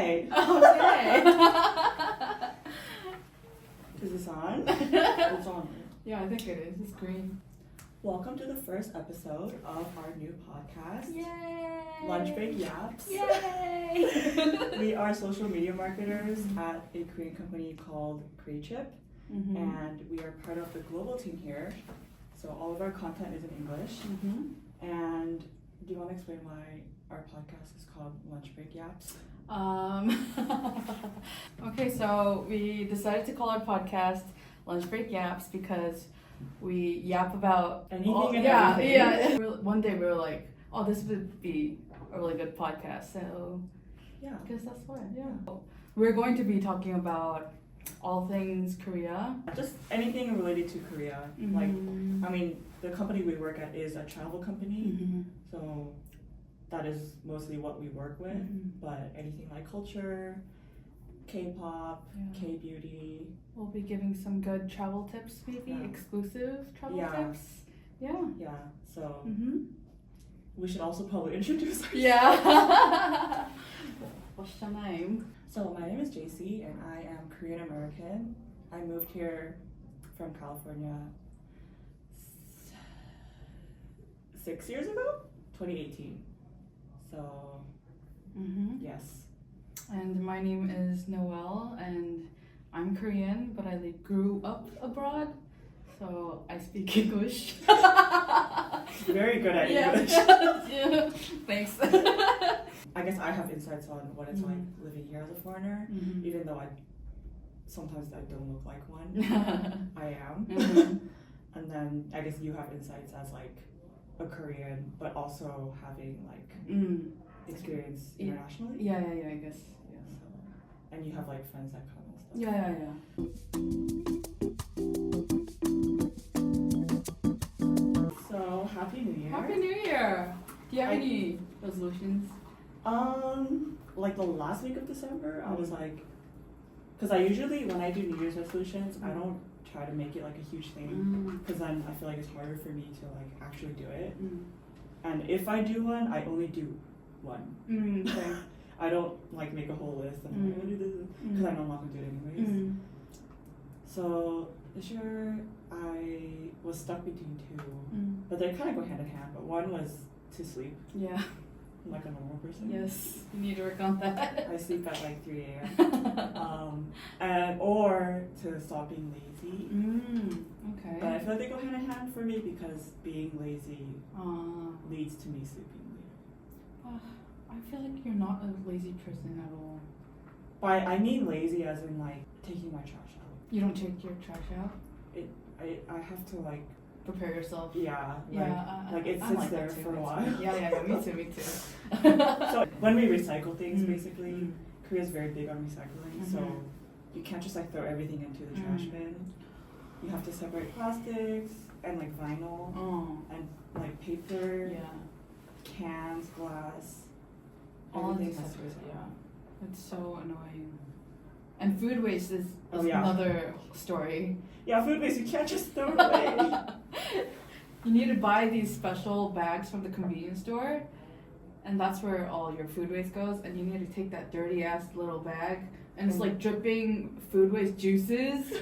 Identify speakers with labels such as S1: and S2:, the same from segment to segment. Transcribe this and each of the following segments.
S1: Hi.
S2: Okay.
S1: Is this on? It's on.
S2: Yeah, I think it is. It's green.
S1: Welcome to the first episode of our new podcast,
S2: Yay!
S1: Lunch Break Yaps.
S2: Yay!
S1: We are social media marketers at a Korean company called Creatrip, and we are part of the global team here. So all of our content is in English. And do you want to explain why our podcast is called Lunch Break Yaps?
S2: Okay, so we decided to call our podcast Lunch Break Yaps because we yap about
S1: anything and everything.
S2: Yeah. One day we were like, oh, this would be a really good podcast. So
S1: yeah,
S2: I guess that's why. Yeah. We're going to be talking about all things Korea.
S1: Just anything related to Korea. Like, I mean, the company we work at is a travel company, so that is mostly what we work with. But anything like culture, K-pop, K-beauty.
S2: We'll be giving some good travel tips, maybe exclusive travel tips. Yeah.
S1: So we should also probably introduce ourselves.
S2: Yeah. What's your name?
S1: So my name is Jaycie, and I am Korean American. I moved here from California 6 years ago, 2018. So yes.
S2: And my name is Noel, and I'm Korean, but I grew up abroad, so I speak English.
S1: Very good at English.
S2: Yeah. Thanks.
S1: I guess I have insights on what it's like living here as a foreigner, even though sometimes I don't look like one. I am. And then I guess you have insights as like a Korean, but also having like experience internationally.
S2: Yeah, I guess. Yeah.
S1: So, and you have like friends that come and stuff.
S2: Yeah.
S1: So Happy New Year.
S2: Happy New Year. Do you have any resolutions?
S1: Like the last week of December, I was like, because I usually, when I do New Year's resolutions, I don't try to make it like a huge thing, because then I feel like it's harder for me to like actually do it. And if I do one, I only do one.
S2: Okay.
S1: I don't like make a whole list and I'm like, I'll do this, because I know I'm not gonna do it anyways. So this year I was stuck between two, but they kind of go hand in hand. But one was to sleep.
S2: Yeah.
S1: Like a normal person.
S2: Yes, you need to work on that.
S1: I sleep at like 3 a.m. And or to stop being lazy.
S2: Okay.
S1: But I feel like they go hand in hand for me because being lazy leads to me sleeping later.
S2: I feel like you're not a lazy person at all.
S1: But I mean lazy as in like taking my trash out.
S2: You don't take your trash out?
S1: I have to like
S2: prepare yourself.
S1: Yeah. Like it sits
S2: like
S1: there
S2: too,
S1: for a while.
S2: Yeah, me too.
S1: So when we recycle things, basically, Korea is very big on recycling. So you can't just like throw everything into the trash bin. You have to separate plastics and like vinyl and like paper, cans, glass. Everything has to be recycled.
S2: Yeah, it's so annoying. And food waste is another story.
S1: Yeah, food waste, you can't just throw it away.
S2: You need to buy these special bags from the convenience store, and that's where all your food waste goes, and you need to take that dirty ass little bag, and it's like dripping food waste juices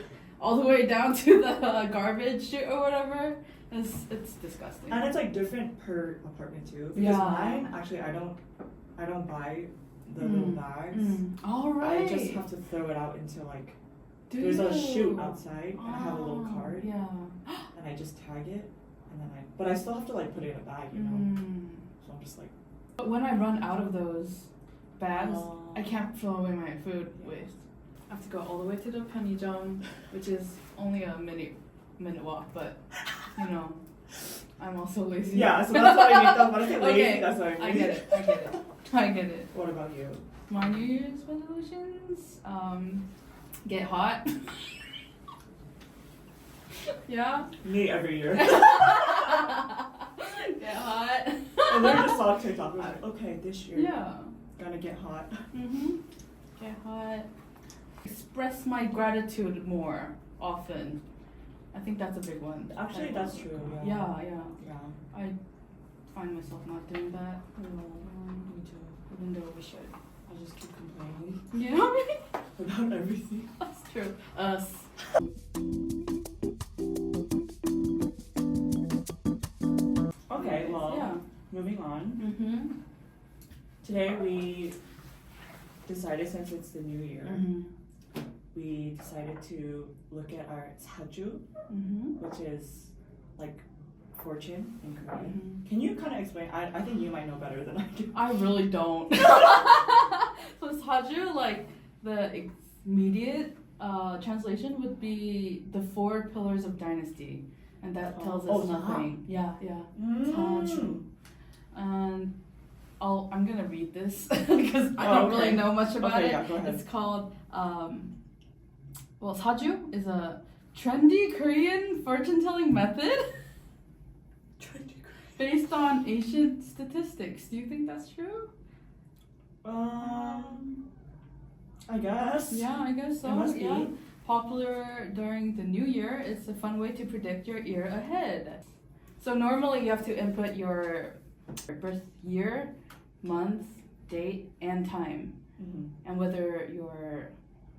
S2: all the way down to the garbage chute or whatever. It's disgusting.
S1: And it's like different per apartment too. Because mine, actually, I don't buy the little bags.
S2: All right.
S1: I just have to throw it out into like, there's a chute outside, and I have a little card.
S2: Yeah.
S1: And I just tag it, and then but I still have to like put it in a bag, you know? So I'm just like.
S2: But when I run out of those bags, I can't throw away my food waste. I have to go all the way to the 편의점, which is only a minute walk, but you know, I'm also lazy.
S1: Yeah, so that's what I mean. When I say lazy, that's what I mean.
S2: I get it.
S1: What about you?
S2: My New Year's resolutions? Get hot. Yeah?
S1: Me every year.
S2: Get hot.
S1: And then just saw TikTok. I was like, okay, this year.
S2: Yeah.
S1: Gonna get hot.
S2: Get hot. Express my gratitude more often. I think that's a big one.
S1: Actually, that's true.
S2: Yeah. I find myself not doing that.
S1: Me too.
S2: Even though we should.
S1: I just keep complaining
S2: Yeah,
S1: about everything.
S2: that's true. Us.
S1: Okay, well,
S2: Yeah.
S1: moving on.
S2: Mm-hmm.
S1: Today we decided, since it's the new year, we decided to look at our Saju, which is like fortune in Korean. Can you kind of explain? I think you might know better than I do.
S2: I really don't. So Saju, like the immediate translation would be the 4 pillars of dynasty, and that tells us nothing. Yeah. Saju. And I'm gonna read this because I don't really know much about it.
S1: Yeah, go ahead.
S2: It's called Saju is a trendy Korean fortune-telling method based on ancient statistics. Do you think that's true?
S1: I guess.
S2: Yeah, I guess so.
S1: It must
S2: yeah.
S1: be.
S2: Popular during the new year, it's a fun way to predict your year ahead. So normally you have to input your birth year, month, date, and time. And whether you're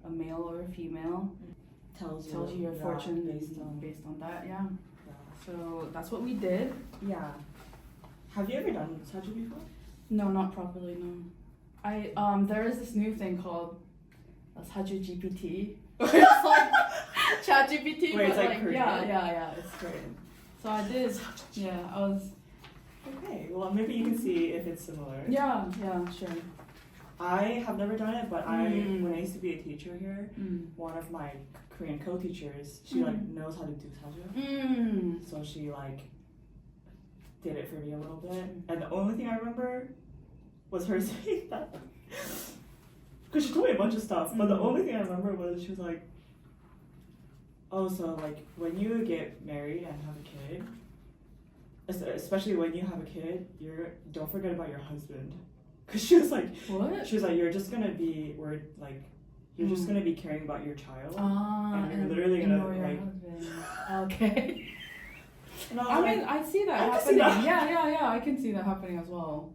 S2: a male or a female tells you your fortune based on that, yeah. So that's what we did.
S1: Yeah. Have you ever done Saju before?
S2: No, not properly, no. There is this new thing called Saju GPT. It's like Chat GPT,
S1: Wait,
S2: but
S1: it's like Korean?
S2: yeah, it's Korean. So I did, yeah, I was.
S1: Okay, well maybe you can see if it's similar.
S2: Yeah, sure.
S1: I have never done it, but when I used to be a teacher here, one of my Korean co-teachers, she like knows how to do Saju. So she like did it for me a little bit, and the only thing I remember was her saying that. Because she told me a bunch of stuff, but the only thing I remember was she was like, oh, so like when you get married and have a kid, especially when you have a kid, don't forget about your husband. Because she was like,
S2: what?
S1: She was like, you're just gonna be you're just gonna be caring about your child, and you're literally gonna
S2: ignore your
S1: like.
S2: husband. Okay.
S1: And I
S2: I
S1: was
S2: mean, I see that
S1: I can
S2: happening.
S1: see that.
S2: Yeah, I can see that happening as well.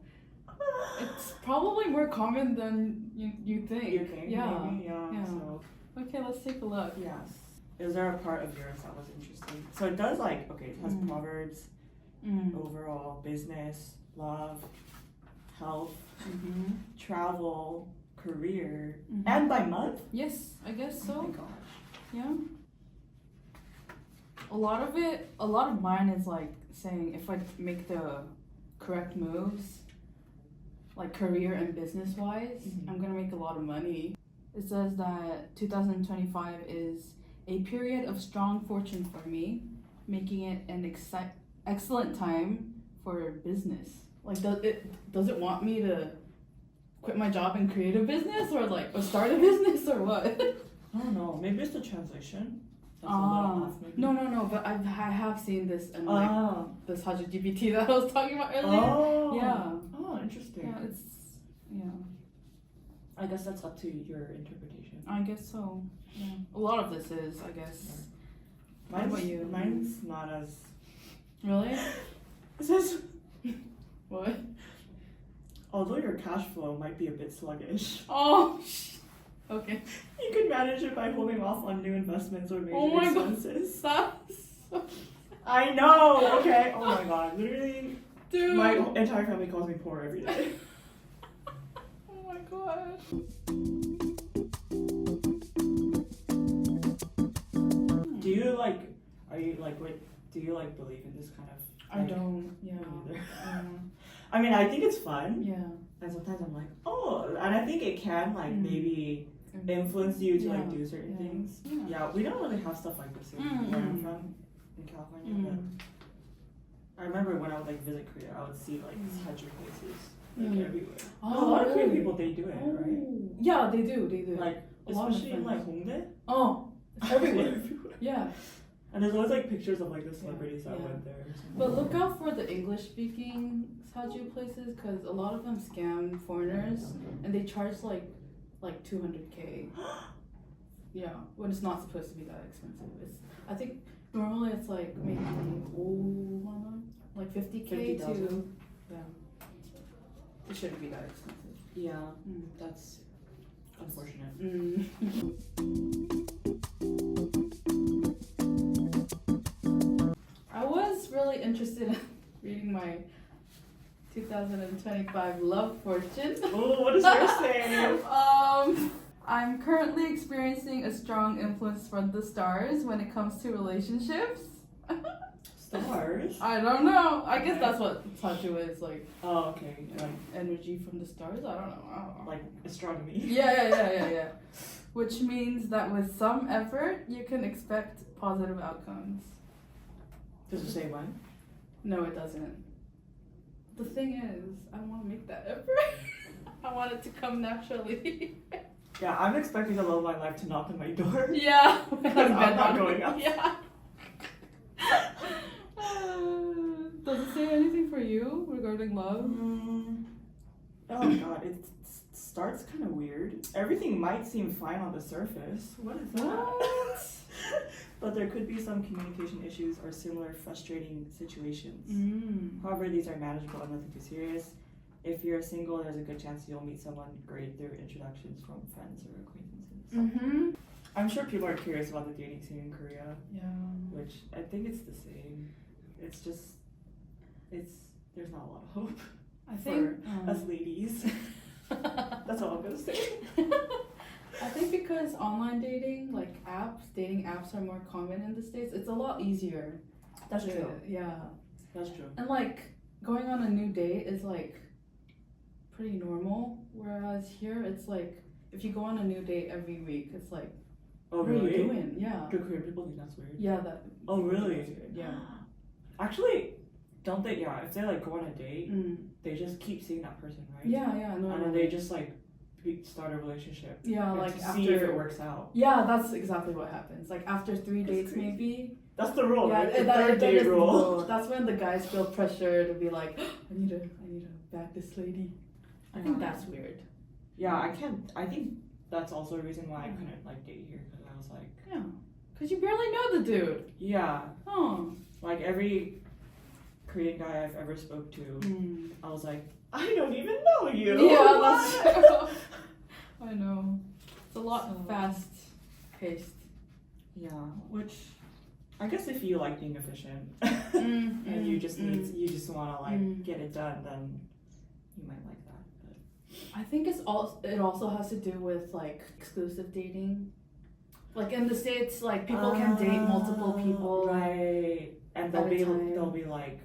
S2: It's probably more common than you think.
S1: You think?
S2: Yeah.
S1: Maybe? Yeah. So.
S2: Okay, let's take a look.
S1: Yes. Is there a part of yours that was interesting? So it does it has proverbs, overall, business, love, health, travel, career, and by month?
S2: Yes, I guess so.
S1: Oh my gosh.
S2: Yeah. A lot of mine is like saying if I make the correct moves, like career and business wise, I'm gonna make a lot of money. It says that 2025 is a period of strong fortune for me, making it an excellent time for business. Like, does it want me to quit my job and create a business, or start a business, or what?
S1: I don't know. Maybe it's the translation. That's a little off, maybe.
S2: No. But I have seen this in this Saju GPT that I was talking about earlier.
S1: Oh.
S2: Yeah.
S1: Oh, interesting.
S2: Yeah,
S1: I guess that's up to your interpretation.
S2: I guess so. Yeah. A lot of this is, I guess.
S1: What about you? Mine's not as.
S2: Really?
S1: It says.
S2: What?
S1: Although your cash flow might be a bit sluggish.
S2: Oh. Okay.
S1: You can manage it by holding off on new investments or major expenses.
S2: God.
S1: I know. Okay. Oh my god. Literally,
S2: Dude.
S1: my entire family calls me poor every day.
S2: Oh my god.
S1: Do you like? Are you like? What? Do you like believe in this kind of?
S2: I don't. Yeah.
S1: Either. I mean, I think it's fun.
S2: Yeah.
S1: And sometimes I'm like, oh, and I think it can maybe influence you to do certain things. Yeah, we don't really have stuff like this where I'm from in California. But I remember when I would visit Korea, I would see Saju places everywhere.
S2: Oh,
S1: a lot of Korean people they do it, right?
S2: Yeah, they do.
S1: Like especially in Hongdae.
S2: Oh, it's everywhere. Yeah.
S1: And there's always pictures of the celebrities that went there.
S2: But look out for the English-speaking Saju places, because a lot of them scam foreigners, and they charge like 200K. Yeah, when it's not supposed to be that expensive. I think normally it's maybe 50K to. Yeah. It shouldn't be that expensive.
S1: Yeah, that's unfortunate.
S2: I was really interested in reading my 2025 love fortune.
S1: Oh, what does yours say?
S2: I'm currently experiencing a strong influence from the stars when it comes to relationships.
S1: Stars?
S2: I don't know. I guess
S1: Okay.
S2: that's what Saju is, like,
S1: Oh, okay. Like
S2: energy from the stars. I don't know.
S1: like astronomy.
S2: Yeah. Which means that with some effort, you can expect positive outcomes.
S1: Does it say when?
S2: No, it doesn't. The thing is, I want to make that effort. I want it to come naturally.
S1: Yeah, I'm expecting the love of my life to knock on my door.
S2: Yeah.
S1: I'm not going up.
S2: Yeah. Does it say anything for you regarding love?
S1: Oh god, it starts kind of weird. Everything might seem fine on the surface. What is that?
S2: What?
S1: But there could be some communication issues or similar frustrating situations. However, these are manageable and nothing too serious. If you're single, there's a good chance you'll meet someone great through introductions from friends or acquaintances. I'm sure people are curious about the dating scene in Korea.
S2: Yeah.
S1: Which I think it's the same. It's just, there's not a lot of hope
S2: I think
S1: for us ladies. That's all I'm gonna say.
S2: I think because online dating, like dating apps are more common in the States, it's a lot easier.
S1: That's true.
S2: Yeah.
S1: That's true.
S2: And like going on a new date is like pretty normal, whereas here it's like if you go on a new date every week, it's like,
S1: Oh
S2: what
S1: really?
S2: are you doing? Yeah.
S1: Do Korean people think that's weird?
S2: Yeah, that.
S1: Oh really?
S2: That's weird. Yeah.
S1: Actually, don't they? Yeah, if they like go on a date, they just keep seeing that person, right?
S2: Yeah, no.
S1: And then they just like start a relationship.
S2: Yeah,
S1: and
S2: like
S1: to
S2: after.
S1: see if it works out.
S2: Yeah, that's exactly what happens. Like after 3 dates,
S1: crazy.
S2: maybe.
S1: That's the rule,
S2: Yeah,
S1: right? The
S2: that
S1: third date
S2: is the
S1: rule.
S2: rule. That's when the guys feel pressure to be like, I need to bag this lady. I think that's weird.
S1: Yeah, I think that's also a reason why I couldn't like date here, because I was like,
S2: Yeah, because you barely know the dude.
S1: yeah,
S2: Oh.
S1: like every Korean guy I've ever spoke to, I was like, I don't even know you.
S2: Yeah,
S1: What?
S2: that's true. I know. It's a lot fast paced.
S1: Yeah, which I guess if you like being efficient and you just want to like get it done, then you might like that. But
S2: I think it also has to do with like exclusive dating. Like in the States, like people can date multiple people.
S1: Right. And they'll be like,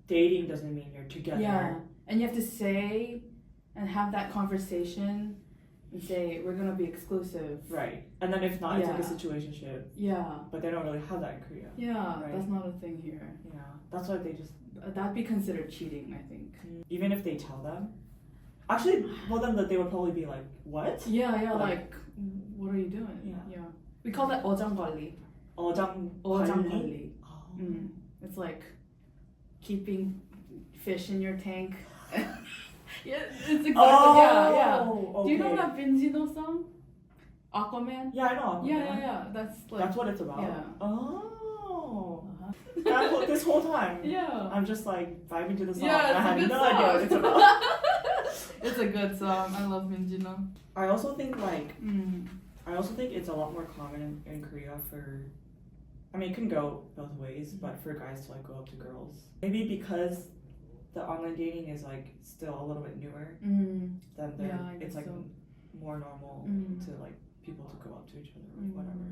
S1: dating doesn't mean you're together.
S2: Yeah. And you have to say and have that conversation and say, we're going to be exclusive.
S1: Right. And then if not, it's like a
S2: Yeah.
S1: situationship.
S2: Yeah.
S1: But they don't really have that in Korea.
S2: Yeah,
S1: Right.
S2: that's not a thing here.
S1: Yeah. That's why they just...
S2: That'd be considered cheating, I think.
S1: Even if they tell them. Actually, well then they would probably be like, what?
S2: Yeah, like what are you doing?
S1: Yeah.
S2: We call that 어장관리.
S1: 어장
S2: 어장관리.
S1: Oh.
S2: It's like keeping fish in your tank. Yeah, it's exactly, yeah.
S1: Okay.
S2: Do you know that Vinjino song? Aquaman?
S1: Yeah, I know.
S2: Yeah. That's like...
S1: That's what it's about?
S2: Yeah.
S1: Oh.
S2: Uh-huh.
S1: That's what this whole time.
S2: Yeah.
S1: I'm just like vibing to the song.
S2: Yeah, it's
S1: I
S2: a
S1: had
S2: good
S1: no
S2: song.
S1: idea what it's about.
S2: It's a good song. I love Minjino.
S1: I also think it's a lot more common in Korea for, I mean, it can go both ways, but for guys to like go up to girls. Maybe because the online dating is like still a little bit newer than it's like more normal to like people to go up to each other or whatever.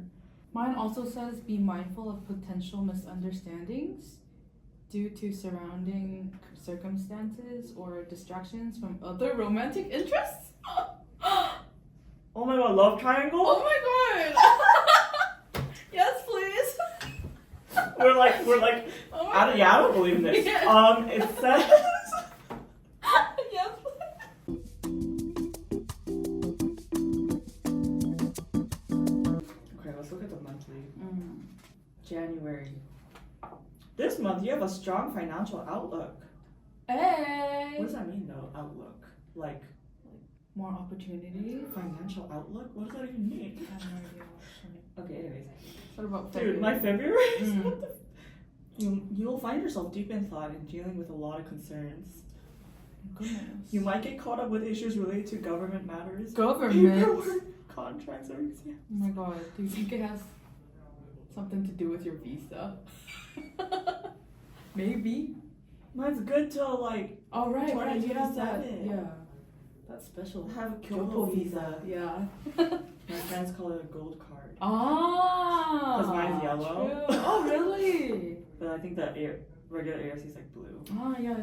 S2: Mine also says be mindful of potential misunderstandings due to surrounding circumstances or distractions from other romantic interests.
S1: Oh my god, love triangle?
S2: Oh my god! Yes, please.
S1: We're like,
S2: Oh my
S1: I don't believe in this.
S2: Yeah.
S1: It says.
S2: Yes, please.
S1: Okay, let's look at the monthly. January. This month you have a strong financial outlook.
S2: Hey.
S1: What does that mean though? Outlook, like
S2: More opportunity.
S1: financial outlook. What does that even mean?
S2: I have no idea.
S1: Okay, anyways.
S2: What about
S1: Dude, my February.
S2: Mm.
S1: You'll find yourself deep in thought and dealing with a lot of concerns.
S2: Goodness.
S1: You might get caught up with issues related to government matters.
S2: Government?
S1: Paperwork, contracts, or exams.
S2: Oh my god. Do you think it has something to do with your visa? Maybe.
S1: Mine's good till like
S2: Oh right, you have that.
S1: 2027.
S2: Yeah. That special
S1: I have a
S2: Kyoto visa. Yeah.
S1: My friends call it a gold card.
S2: Ah.
S1: Because mine's yellow.
S2: True. Oh really?
S1: But I think the regular ARC is like blue.
S2: Oh yeah.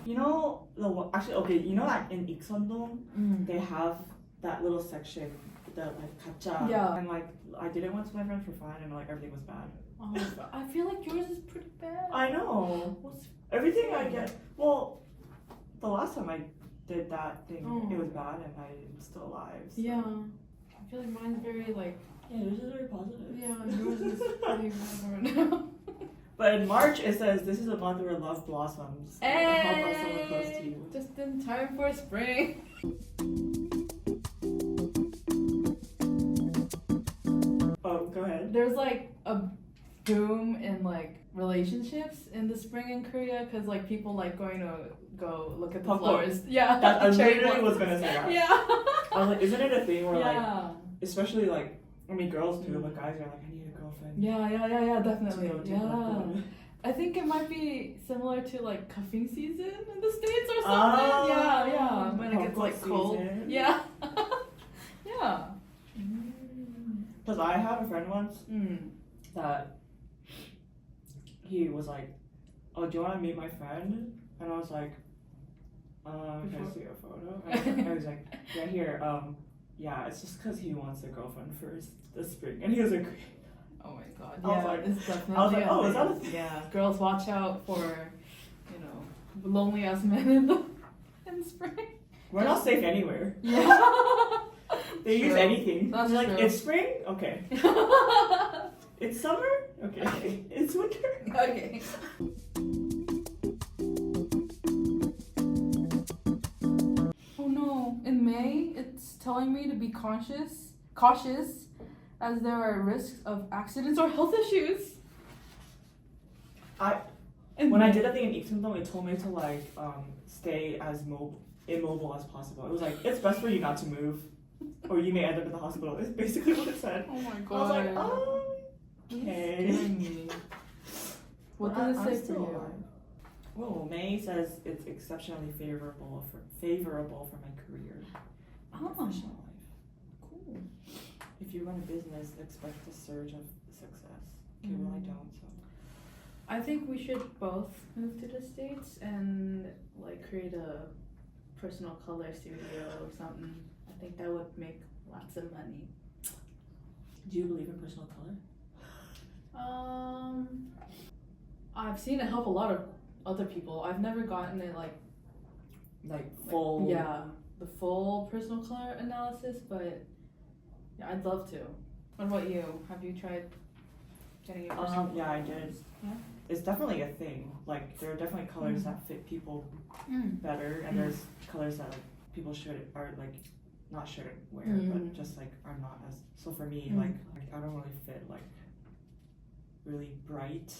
S1: You know actually okay. You know like in Ikseondong they have that little section, the like gacha.
S2: Yeah.
S1: And like I did it once with my friends for fun, and like everything was bad.
S2: Oh, I feel like yours is pretty bad.
S1: I know.
S2: What's
S1: Everything I get. Well, the last time I did that thing, it was bad, and I'm still alive. So.
S2: Yeah. I feel like mine's very like.
S1: Yeah, yours is very positive.
S2: Yeah, yours is pretty bad now.
S1: But in March it says this is a month where love blossoms.
S2: Hey!
S1: How about someone close to you?
S2: Just in time for spring.
S1: Oh, go ahead.
S2: There's like a boom in like relationships in the spring in Korea because like people like going to go look at the
S1: Pop
S2: flowers. Yeah,
S1: That, I
S2: cherry
S1: literally was
S2: blossoms.
S1: gonna say that.
S2: Yeah.
S1: I was like, isn't it a thing where like,
S2: Yeah.
S1: especially like, I mean girls too, but guys are like, I need a girlfriend.
S2: Yeah,
S1: To
S2: definitely.
S1: go to
S2: Yeah.
S1: Brooklyn.
S2: I think it might be similar to like cuffing season in the States or something.
S1: Oh,
S2: Yeah. When it gets like cold.
S1: season.
S2: Yeah. Yeah.
S1: Cause I had a friend once
S2: Mm.
S1: that he was like, oh, do you want to meet my friend? And I was like, can I see a photo? And I was like, yeah, here. Yeah, it's just because he wants a girlfriend for the spring, and he was like,
S2: Oh my god.
S1: I was
S2: Yeah,
S1: like-
S2: it's definitely.
S1: I was like,
S2: a
S1: oh, is that a
S2: thing.
S1: thing?
S2: Yeah, girls, watch out for, lonely ass men in the spring.
S1: we're not safe anywhere.
S2: Yeah.
S1: They use
S2: True.
S1: anything.
S2: That's
S1: They're like,
S2: true.
S1: it's spring? Okay. It's summer? Okay. It's winter?
S2: Okay. Oh no! In May, it's telling me to be cautious, as there are risks of accidents or health issues.
S1: When I did that thing in Ikseondong, it told me to like stay as immobile as possible. It was like, it's best for you not to move, or you may end up in the hospital. It's basically what it said.
S2: Oh my
S1: I was
S2: god.
S1: like,
S2: It's
S1: okay.
S2: scaring me. What
S1: But
S2: does it
S1: I'm
S2: say for
S1: still
S2: you?
S1: alive. Well, May says it's exceptionally favorable for my career and
S2: Oh,
S1: professional life.
S2: cool.
S1: If you run a business, expect a surge of success. Okay, well I don't. So
S2: I think we should both move to the States and like create a personal color studio or something. I think that would make lots of money.
S1: do you believe in personal color?
S2: I've seen it help a lot of other people. I've never gotten it like
S1: Full.
S2: yeah, the full personal color analysis, but yeah, I'd love to. What about you? Have you tried getting your personal
S1: Yeah, I
S2: color?
S1: did.
S2: Yeah?
S1: It's definitely a thing. Like there are definitely colors that fit people better, and there's colors that like people shouldn't wear, but just like are not as. So for me, like I don't really fit like really bright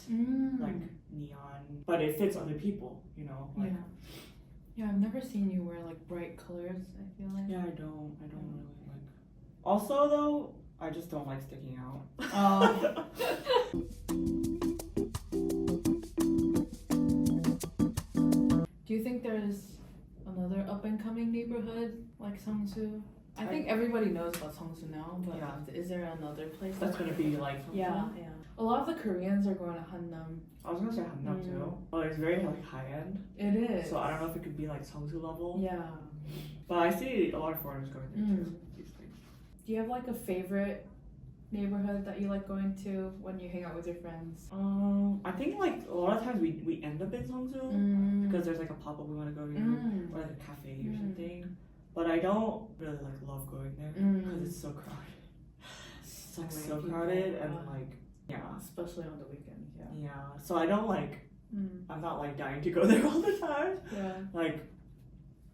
S1: like neon, but it fits other people, you know. Like,
S2: yeah, I've never seen you wear like bright colors. I feel like.
S1: yeah, I don't really like. Also though, I just don't like sticking out.
S2: Oh. Do you think there's another up and coming neighborhood like Songsu? I think everybody knows about Songsu now, but
S1: Yeah.
S2: is there another place
S1: That's gonna be like.
S2: Yeah. A lot of the Koreans are going to Hannam.
S1: I was gonna say Hannam too. Well, it's very like high end.
S2: It is.
S1: So I don't know if it could be like Songsu level.
S2: Yeah.
S1: But I see a lot of foreigners going there too. These days.
S2: Do you have like a favorite neighborhood that you like going to when you hang out with your friends?
S1: I think like a lot of times we end up in Songsu because there's like a pop up we want to go to or like a cafe or something. But I don't really like love going there because it's so crowded. It's like so crowded and like
S2: Especially on the weekends.
S1: yeah. So I don't like. I'm not like dying to go there all the time.
S2: Yeah.
S1: Like,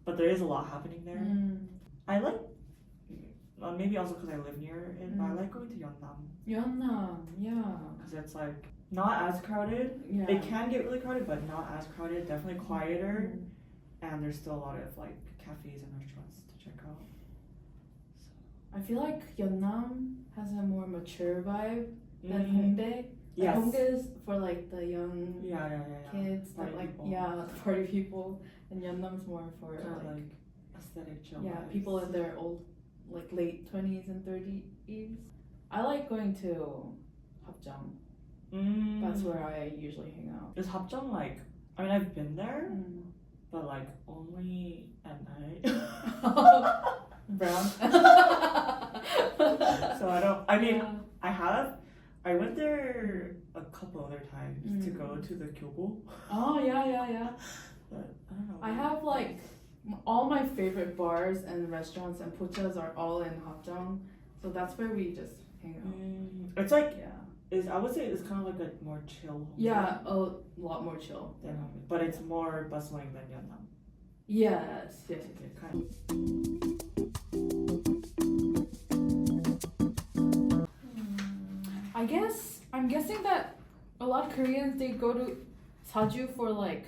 S1: but there is a lot happening there. I like. Maybe also because I live near it, but I like going to Yeonnam.
S2: Yeonnam, yeah.
S1: Because it's like not as crowded.
S2: Yeah.
S1: It can get really crowded, but not as crowded. Definitely quieter. and there's still a lot of like cafes and restaurants to check out.
S2: I feel like Yeonnam has a more mature vibe than
S1: Mhm.
S2: Hongdae.
S1: Yes.
S2: Hongdae is for like the young
S1: Yeah.
S2: kids
S1: Party
S2: that like
S1: people.
S2: the party people, and Yeonnam's more for
S1: Kind of
S2: like
S1: like aesthetic chill.
S2: yeah,
S1: vibes.
S2: people in their old, like late 20s and 30s. I like going to Hapjeong. That's where I usually hang out.
S1: Is Hapjeong like? I mean, I've been there, but like only at night.
S2: Brown.
S1: So I don't. I mean,
S2: Yeah.
S1: I went there a couple other times to go to the Kyobo,
S2: Oh yeah.
S1: but I don't know.
S2: I have like all my favorite bars and restaurants and puchas are all in Hapjeong, so that's where we just hang out.
S1: It's like
S2: Yeah.
S1: I would say it's kind of like a more chill. Home
S2: Yeah, a lot more chill.
S1: than home, but it's more bustling than Yeonnam.
S2: Yes.
S1: Kind of.
S2: I'm guessing that a lot of Koreans, they go to Saju for like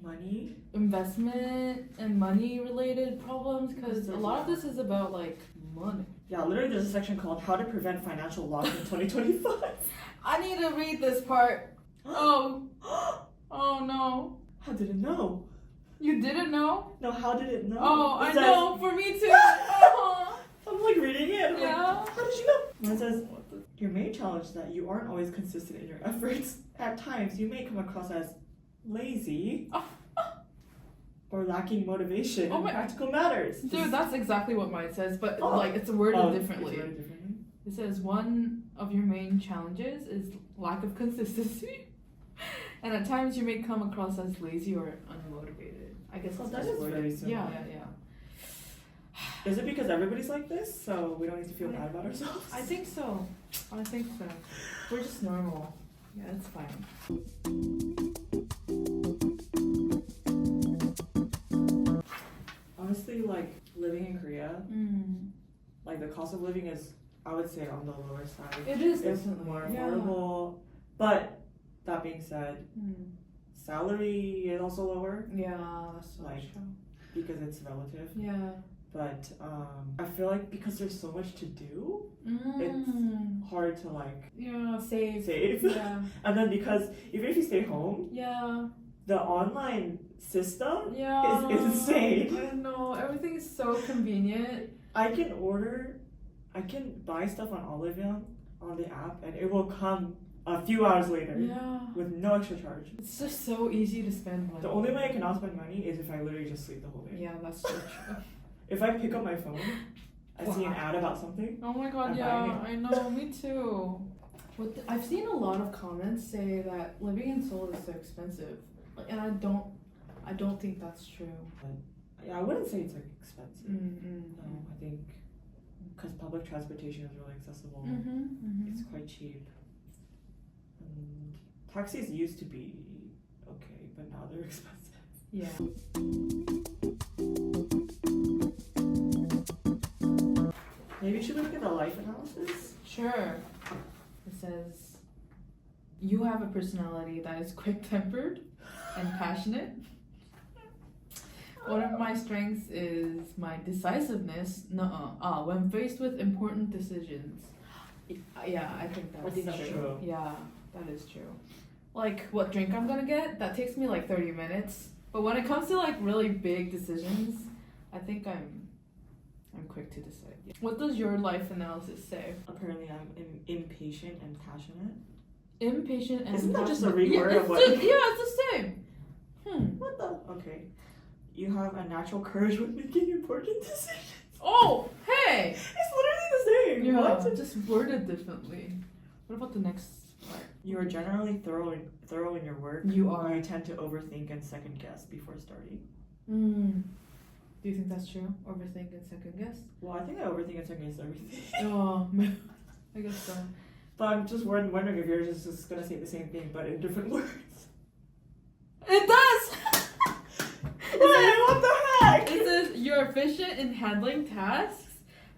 S1: Money.
S2: investment and money related problems, because a lot of this is about like money.
S1: Yeah, literally there's a section called How to Prevent Financial Loss in 2025.
S2: I need to read this part. Oh no.
S1: How did it know?
S2: You didn't know?
S1: No, how did it know?
S2: Oh,
S1: It
S2: I
S1: says-
S2: know, for me too. Oh.
S1: I'm like reading it. I'm like,
S2: Yeah.
S1: how did you know? It says, your main challenge is that you aren't always consistent in your efforts. At times, you may come across as lazy or lacking motivation
S2: Oh
S1: in
S2: my-
S1: practical matters.
S2: Dude, that's exactly what mine says, but
S1: Oh.
S2: like it's worded
S1: Oh,
S2: differently.
S1: it's worded differently?
S2: It says one of your main challenges is lack of consistency, and at times you may come across as lazy or unmotivated. I guess
S1: Oh,
S2: it's
S1: that
S2: just
S1: is
S2: worded.
S1: very similar.
S2: Yeah.
S1: Is it because everybody's like this, so we don't need to feel bad about ourselves?
S2: I think so. We're just normal. Yeah, it's fine.
S1: Honestly, like living in Korea, like the cost of living is, I would say, on the lower side.
S2: It is
S1: It's
S2: definitely
S1: more
S2: yeah.
S1: affordable, but that being said,
S2: Mm.
S1: salary is also lower
S2: Yeah, that's so
S1: Like,
S2: true.
S1: because it's relative.
S2: Yeah.
S1: But I feel like because there's so much to do, hard to like
S2: Yeah, save.
S1: save.
S2: Yeah.
S1: And then because even if you stay home,
S2: Yeah.
S1: the online system
S2: Yeah.
S1: is insane.
S2: I know. Everything is so convenient.
S1: I can buy stuff on Olivion on the app, and it will come a few hours later
S2: Yeah.
S1: with no extra charge.
S2: It's just so easy to spend money.
S1: The only way I cannot spend money is if I literally just sleep the whole day.
S2: Yeah, that's so true.
S1: If I pick up my phone, I see an ad about something.
S2: Oh my god,
S1: I'm
S2: yeah,
S1: buying
S2: I know, me too. I've seen a lot of comments say that living in Seoul is so expensive, and I don't think that's true.
S1: Yeah, I wouldn't say it's like expensive.
S2: Mm-hmm.
S1: No, I think because public transportation is really accessible. It's quite cheap. And taxis used to be okay, but now they're expensive.
S2: Yeah.
S1: Maybe should we look at the life analysis?
S2: Sure. It says, you have a personality that is quick-tempered and passionate. One of my strengths is my decisiveness. When faced with important decisions. Yeah, I think that's
S1: true.
S2: Yeah, that is true. Like what drink I'm gonna get, that takes me like 30 minutes. But when it comes to like really big decisions, I think I'm quick to decide. Yeah. What does your life analysis say?
S1: Apparently, I'm impatient and passionate.
S2: Impatient and
S1: Isn't that just a
S2: passionate.
S1: reword of what?
S2: Yeah, it's the same.
S1: What the? Okay. You have a natural courage with making important decisions.
S2: Oh, hey!
S1: It's literally the same.
S2: Yeah,
S1: What?
S2: just worded differently. What about the next part?
S1: You are generally thorough in your work.
S2: You are.
S1: You tend to overthink and second guess before starting.
S2: Do you think that's true? Overthink and second guess?
S1: Well, I think I overthink and second guess everything.
S2: Oh, I guess so.
S1: But I'm just wondering if you're just gonna say the same thing but in different words.
S2: It does!
S1: What the heck?
S2: It says you're efficient in handling tasks,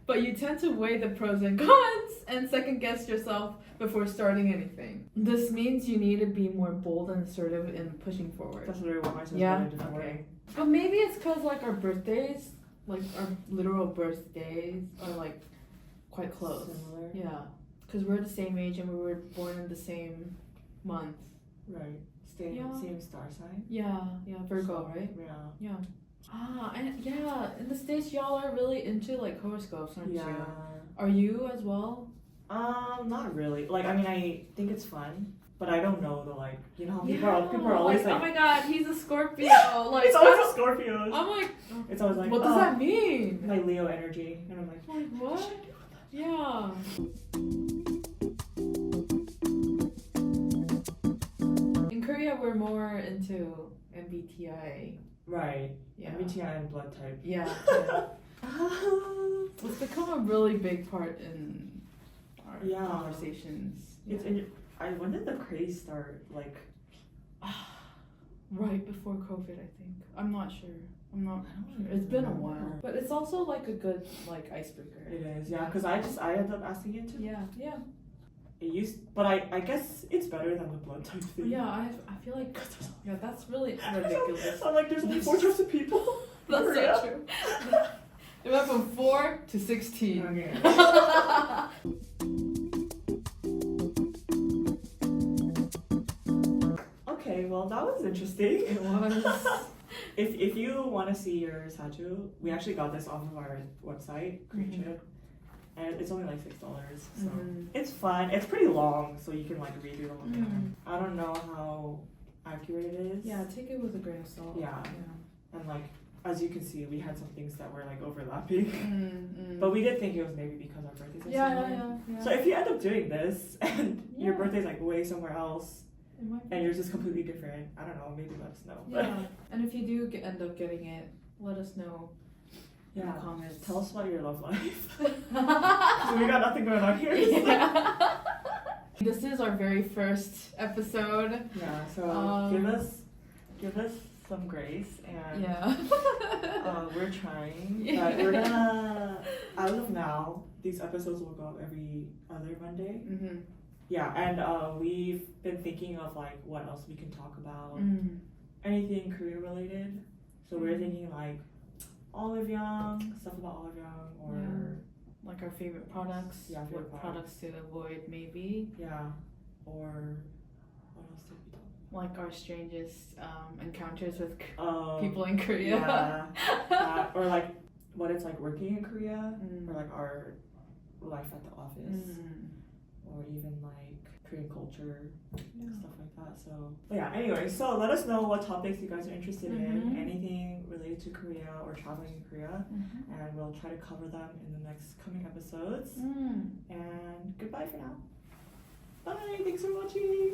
S2: but you tend to weigh the pros and cons and second guess yourself before starting anything. This means you need to be more bold and assertive in pushing forward.
S1: That's literally what my sister
S2: Yeah?
S1: did before.
S2: Okay. But maybe it's because like our birthdays, like our literal birthdays are like quite close.
S1: Similar.
S2: Yeah. Because we're the same age and we were born in the same month.
S1: Right. Same star sign.
S2: Yeah, Virgo, right?
S1: Yeah.
S2: Yeah. And yeah, in the States y'all are really into like horoscopes, aren't
S1: Yeah.
S2: you? Are you as well?
S1: Not really. Like, I mean, I think it's fun, but I don't know the like, you know, how people are always like,
S2: oh my god, he's a Scorpio. Like,
S1: it's always a Scorpio.
S2: I'm like,
S1: It's always like,
S2: what does that mean?
S1: My Leo energy, and I'm like,
S2: What? Yeah. In Korea, we're more into MBTI.
S1: right.
S2: Yeah.
S1: MBTI and blood type.
S2: Yeah. It's become a really big part in our conversations.
S1: When did the craze start? Like,
S2: right before COVID, I think. I'm not sure. I'm not
S1: I don't
S2: sure. It's been a
S1: remember.
S2: while, but it's also like a good like icebreaker.
S1: It is, yeah. Because I ended up asking it too.
S2: Yeah.
S1: But I guess it's better than the blood type thing.
S2: Yeah, I feel like that's really ridiculous.
S1: I'm like, there's only 4 types of people.
S2: That's
S1: Yeah.
S2: so true. It went from 4 to 16.
S1: Okay. Okay, well that was interesting.
S2: It was.
S1: If you want to see your Saju, we actually got this off of our website, Creatrip, and it's only like $6. So it's fun. It's pretty long, so you can like redo the whole thing. I don't know how accurate it is.
S2: Yeah, take it with a grain of salt.
S1: Yeah. And like, as you can see, we had some things that were like overlapping. But we did think it was maybe because our birthdays are similar.
S2: Yeah.
S1: So if you end up doing this and your birthday's like way somewhere else
S2: It might be.
S1: and yours is completely different, I don't know, maybe let us know.
S2: Yeah. And if you do end up getting it, let us know in the comments.
S1: Tell us about your love life. So we got nothing going on here.
S2: Yeah. This is our very first episode.
S1: Yeah, so give us some grace, and we're trying.
S2: Yeah.
S1: But we're gonna, as of now, these episodes will go up every other Monday. Yeah, and we've been thinking of like what else we can talk about. Anything career related. So we're thinking like Olive Young, stuff about Olive Young, or
S2: like our favorite products.
S1: Yeah, favorite
S2: what products to avoid maybe.
S1: Yeah, or what else did we talk about?
S2: Like our strangest encounters with
S1: People
S2: in Korea.
S1: Yeah, or like what it's like working in Korea, or like our life at the office, or even like Korean culture, stuff like that. So, but yeah. Anyway, so let us know what topics you guys are interested in, anything related to Korea or traveling in Korea, and we'll try to cover them in the next coming episodes. And goodbye for now. Bye. Thanks for watching.